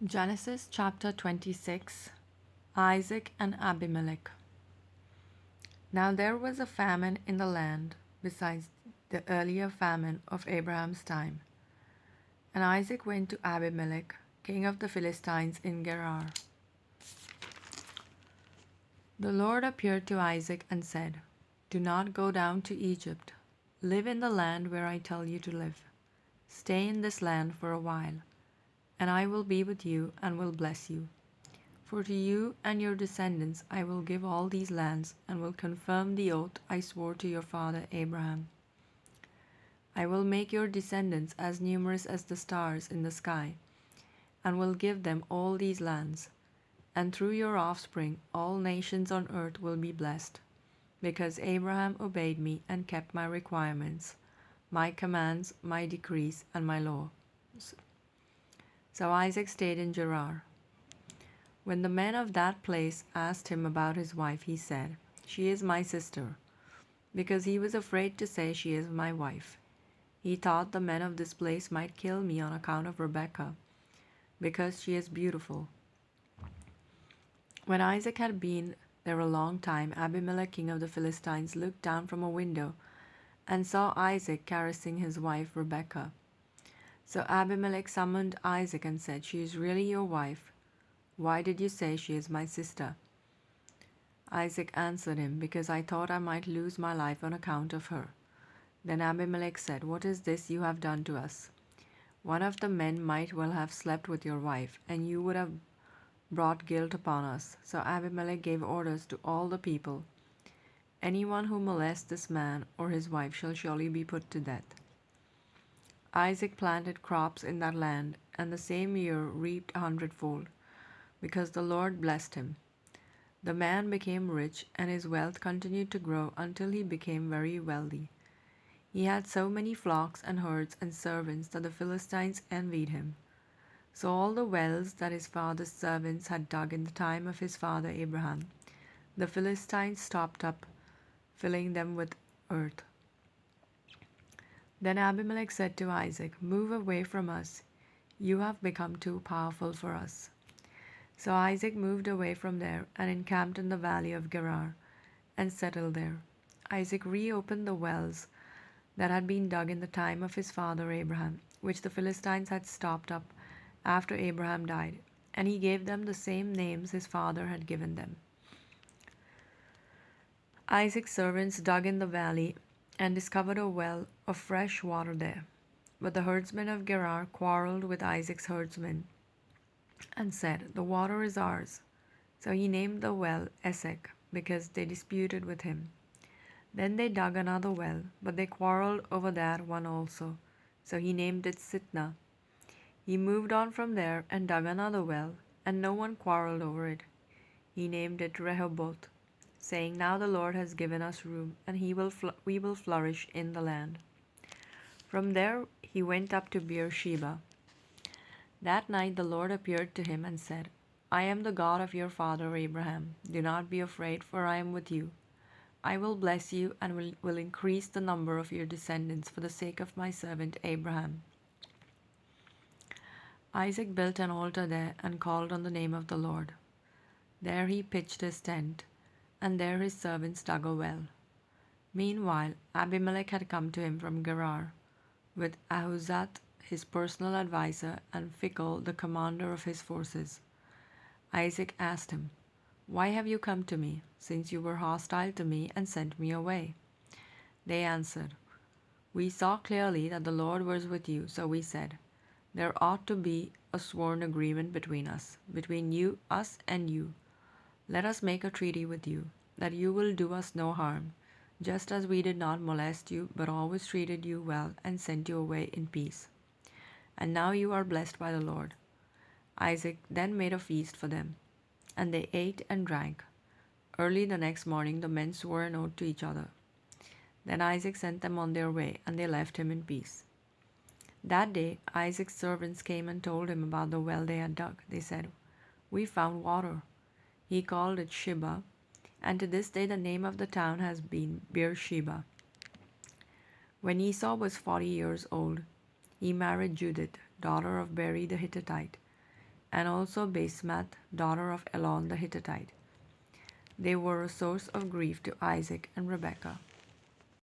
Genesis chapter 26. Isaac and Abimelech. Now there was a famine in the land besides the earlier famine of Abraham's time. And Isaac went to Abimelech, king of the Philistines in Gerar. The Lord appeared to Isaac and said, "Do not go down to Egypt. Live in the land where I tell you to live. Stay in this land for a while, and I will be with you and will bless you. For to you and your descendants I will give all these lands, and will confirm the oath I swore to your father Abraham. I will make your descendants as numerous as the stars in the sky, and will give them all these lands. And through your offspring all nations on earth will be blessed, because Abraham obeyed me and kept my requirements, my commands, my decrees, and my laws." So Isaac stayed in Gerar. When the men of that place asked him about his wife, he said, "She is my sister," because he was afraid to say, "She is my wife." He thought the men of this place might kill me on account of Rebekah, because she is beautiful. When Isaac had been there a long time, Abimelech king of the Philistines looked down from a window and saw Isaac caressing his wife Rebekah. So Abimelech summoned Isaac and said, "She is really your wife. Why did you say she is my sister?" Isaac answered him, "Because I thought I might lose my life on account of her." Then Abimelech said, "What is this you have done to us? One of the men might well have slept with your wife, and you would have brought guilt upon us." So Abimelech gave orders to all the people, "Anyone who molests this man or his wife shall surely be put to death." Isaac planted crops in that land, and the same year reaped 100-fold, because the Lord blessed him. The man became rich, and his wealth continued to grow until he became very wealthy. He had so many flocks and herds and servants that the Philistines envied him. So all the wells that his father's servants had dug in the time of his father Abraham, the Philistines stopped up, filling them with earth. Then Abimelech said to Isaac, "Move away from us. You have become too powerful for us." So Isaac moved away from there and encamped in the valley of Gerar and settled there. Isaac reopened the wells that had been dug in the time of his father Abraham, which the Philistines had stopped up after Abraham died, and he gave them the same names his father had given them. Isaac's servants dug in the valley and discovered a well of fresh water there. But the herdsmen of Gerar quarreled with Isaac's herdsmen and said, "The water is ours." So he named the well Esek, because they disputed with him. Then they dug another well, but they quarreled over that one also. So he named it Sitnah. He moved on from there and dug another well, and no one quarreled over it. He named it Rehoboth, saying, "Now the Lord has given us room, and we will flourish in the land." From there he went up to Beersheba. That night the Lord appeared to him and said, "I am the God of your father Abraham. Do not be afraid, for I am with you. I will bless you and will increase the number of your descendants for the sake of my servant Abraham." Isaac built an altar there and called on the name of the Lord. There he pitched his tent, and there his servants dug a well. Meanwhile Abimelech had come to him from Gerar, with Ahuzat his personal adviser and Phicol the commander of his forces. Isaac asked him, "Why have you come to me, since you were hostile to me and sent me away?" They answered, "We saw clearly that the Lord was with you, so we said, 'There ought to be a sworn agreement between us, between us and you. Let us make a treaty with you, that you will do us no harm, just as we did not molest you, but always treated you well and sent you away in peace.' And now you are blessed by the Lord." Isaac then made a feast for them, and they ate and drank. Early the next morning the men swore an oath to each other. Then Isaac sent them on their way, and they left him in peace. That day Isaac's servants came and told him about the well they had dug. They said, "We found water." He called it Sheba, and to this day the name of the town has been Beersheba. When Esau was 40 years old, he married Judith, daughter of Beri the Hittite. and also Basemath, daughter of Elon the Hittite. They were a source of grief to Isaac and Rebekah.